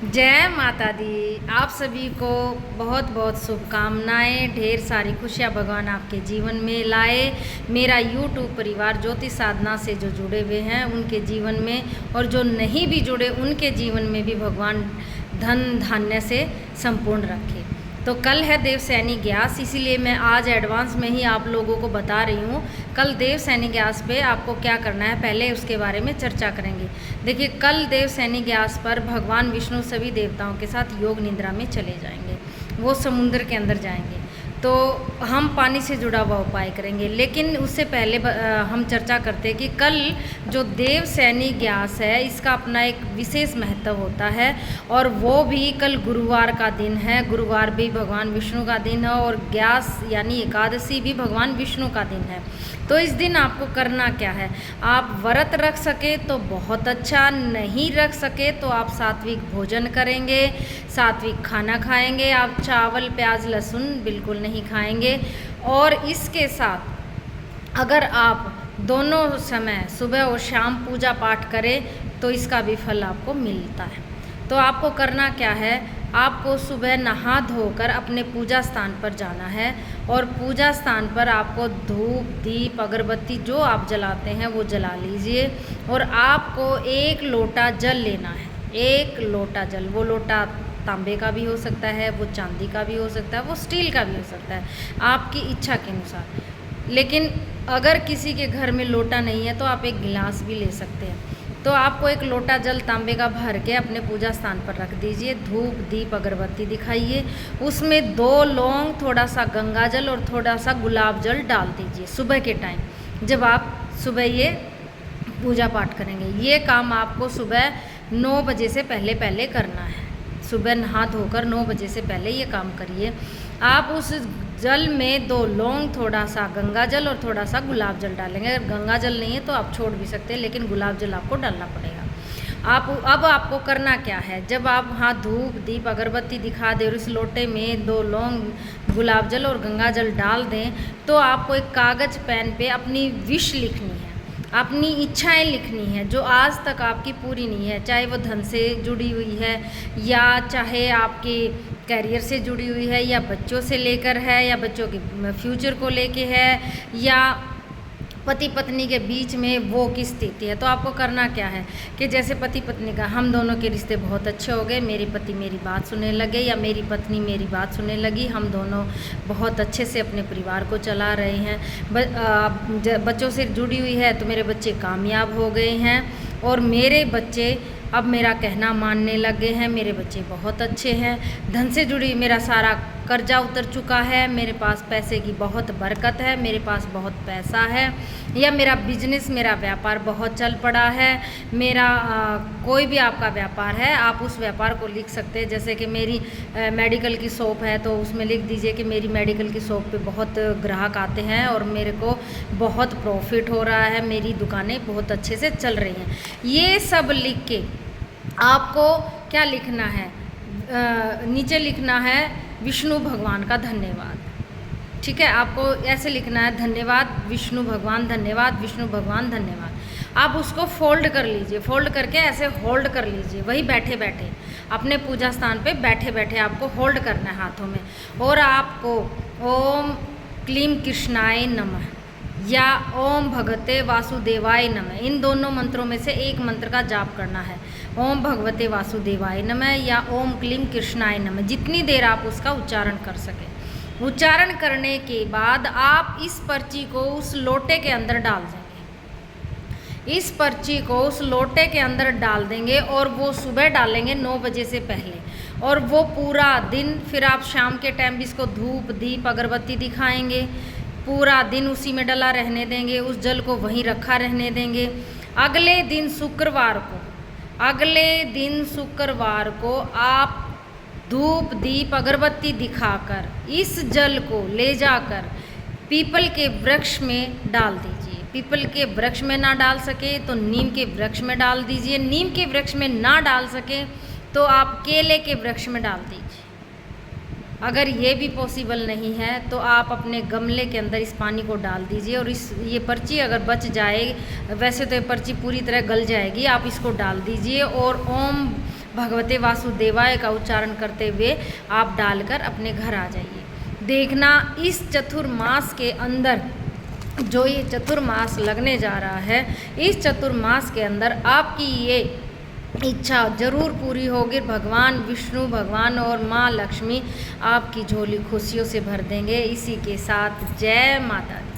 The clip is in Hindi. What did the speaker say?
जय माता दी। आप सभी को बहुत बहुत शुभकामनाएं, ढेर सारी खुशियां भगवान आपके जीवन में लाए। मेरा यूट्यूब परिवार ज्योति साधना से जो जुड़े हुए हैं उनके जीवन में, और जो नहीं भी जुड़े उनके जीवन में भी भगवान धन धान्य से संपूर्ण रखे। तो कल है देवसैनी ग्यास, इसीलिए मैं आज एडवांस में ही आप लोगों को बता रही हूँ। कल देवसैनी ग्यास पे आपको क्या करना है, पहले उसके बारे में चर्चा करेंगे। देखिए, कल देवसैनी ग्यास पर भगवान विष्णु सभी देवताओं के साथ योग निद्रा में चले जाएंगे। वो समुद्र के अंदर जाएंगे, तो हम पानी से जुड़ा हुआ उपाय करेंगे। लेकिन उससे पहले हम चर्चा करते हैं कि कल जो देवसैनी ग्यास है इसका अपना एक विशेष महत्व होता है, और वो भी कल गुरुवार का दिन है। गुरुवार भी भगवान विष्णु का दिन है, और ग्यास यानी एकादशी भी भगवान विष्णु का दिन है। तो इस दिन आपको करना क्या है, आप व्रत रख सके तो बहुत अच्छा, नहीं रख सके तो आप सात्विक भोजन करेंगे, सात्विक खाना खाएंगे। आप चावल प्याज लहसुन बिल्कुल नहीं खाएंगे। और इसके साथ अगर आप दोनों समय सुबह और शाम पूजा पाठ करें तो इसका भी फल आपको मिलता है। तो आपको करना क्या है, आपको सुबह नहा धोकर अपने पूजा स्थान पर जाना है, और पूजा स्थान पर आपको धूप दीप अगरबत्ती जो आप जलाते हैं वो जला लीजिए। और आपको एक लोटा जल लेना है, एक लोटा जल। वो लोटा तांबे का भी हो सकता है, वो चांदी का भी हो सकता है, वो स्टील का भी हो सकता है, आपकी इच्छा के अनुसार। लेकिन अगर किसी के घर में लोटा नहीं है तो आप एक गिलास भी ले सकते हैं। तो आपको एक लोटा जल तांबे का भर के अपने पूजा स्थान पर रख दीजिए। धूप दीप अगरबत्ती दिखाइए, उसमें 2 लौंग, थोड़ा सा गंगा जल और थोड़ा सा गुलाब जल डाल दीजिए सुबह के टाइम, जब आप सुबह ये पूजा पाठ करेंगे। ये काम आपको सुबह 9 बजे से पहले पहले करना है। सुबह नहा धोकर 9 बजे से पहले ये काम करिए। आप उस जल में 2 लौंग, थोड़ा सा गंगा जल और थोड़ा सा गुलाब जल डालेंगे। अगर गंगा जल नहीं है तो आप छोड़ भी सकते हैं, लेकिन गुलाब जल आपको डालना पड़ेगा। अब आपको करना क्या है, जब आप वहाँ धूप दीप अगरबत्ती दिखा दें और इस लोटे में 2 लौंग गुलाब जल और गंगा जल डाल दें, तो आपको एक कागज़ पेन पे अपनी विश लिखनी है, अपनी इच्छाएं लिखनी है जो आज तक आपकी पूरी नहीं है। चाहे वो धन से जुड़ी हुई है, या चाहे आपके करियर से जुड़ी हुई है, या बच्चों से लेकर है, या बच्चों के फ्यूचर को लेके है, या पति पत्नी के बीच में वो की स्थिति है। तो आपको करना क्या है कि जैसे पति पत्नी का, हम दोनों के रिश्ते बहुत अच्छे हो गए, मेरे पति मेरी बात सुनने लगे या मेरी पत्नी मेरी बात सुनने लगी, हम दोनों बहुत अच्छे से अपने परिवार को चला रहे हैं। बच्चों से जुड़ी हुई है तो मेरे बच्चे कामयाब हो गए हैं, और मेरे बच्चे अब मेरा कहना मानने लगे हैं, मेरे बच्चे बहुत अच्छे हैं। धन से जुड़ी मेरा सारा कर्जा उतर चुका है, मेरे पास पैसे की बहुत बरकत है, मेरे पास बहुत पैसा है, या मेरा बिजनेस मेरा व्यापार बहुत चल पड़ा है। मेरा कोई भी आपका व्यापार है, आप उस व्यापार को लिख सकते हैं। जैसे कि मेरी मेडिकल की शॉप है तो उसमें लिख दीजिए कि मेरी मेडिकल की शॉप पे बहुत ग्राहक आते हैं और मेरे को बहुत प्रॉफिट हो रहा है, मेरी दुकानें बहुत अच्छे से चल रही हैं। ये सब लिख के आपको क्या लिखना है, नीचे लिखना है विष्णु भगवान का धन्यवाद। ठीक है, आपको ऐसे लिखना है, धन्यवाद विष्णु भगवान, धन्यवाद विष्णु भगवान, धन्यवाद। आप उसको फोल्ड कर लीजिए, फोल्ड करके ऐसे होल्ड कर लीजिए, वही बैठे बैठे अपने पूजा स्थान पे बैठे बैठे आपको होल्ड करना है हाथों में। और आपको ओम क्लीम कृष्णाय नमः या ओम भगवते वासुदेवाय नमः, इन दोनों मंत्रों में से एक मंत्र का जाप करना है। ओम भगवते वासुदेवाय नमः या ओम क्लीम कृष्णाय नमः, जितनी देर आप उसका उच्चारण कर सकें। उच्चारण करने के बाद आप इस पर्ची को उस लोटे के अंदर डाल देंगे। इस पर्ची को उस लोटे के अंदर डाल देंगे, और वो सुबह डालेंगे 9 बजे से पहले, और वो पूरा दिन, फिर आप शाम के टाइम भी इसको धूप दीप अगरबत्ती दिखाएंगे, पूरा दिन उसी में डला रहने देंगे, उस जल को वहीं रखा रहने देंगे। अगले दिन शुक्रवार को आप धूप दीप अगरबत्ती दिखाकर इस जल को ले जाकर पीपल के वृक्ष में डाल दीजिए। पीपल के वृक्ष में ना डाल सके तो नीम के वृक्ष में डाल दीजिए। नीम के वृक्ष में ना डाल सके तो आप केले के वृक्ष में डाल दीजिए। अगर ये भी पॉसिबल नहीं है तो आप अपने गमले के अंदर इस पानी को डाल दीजिए, और ये पर्ची अगर बच जाए, वैसे तो ये पर्ची पूरी तरह गल जाएगी, आप इसको डाल दीजिए और ओम भगवते वासुदेवाय का उच्चारण करते हुए आप डालकर अपने घर आ जाइए। देखना इस चतुर्मास के अंदर जो ये चतुर्मास लगने जा रहा है, इस चतुर्मास के अंदर आपकी ये इच्छा जरूर पूरी होगी। भगवान विष्णु, भगवान और माँ लक्ष्मी आपकी झोली खुशियों से भर देंगे। इसी के साथ जय माता दी।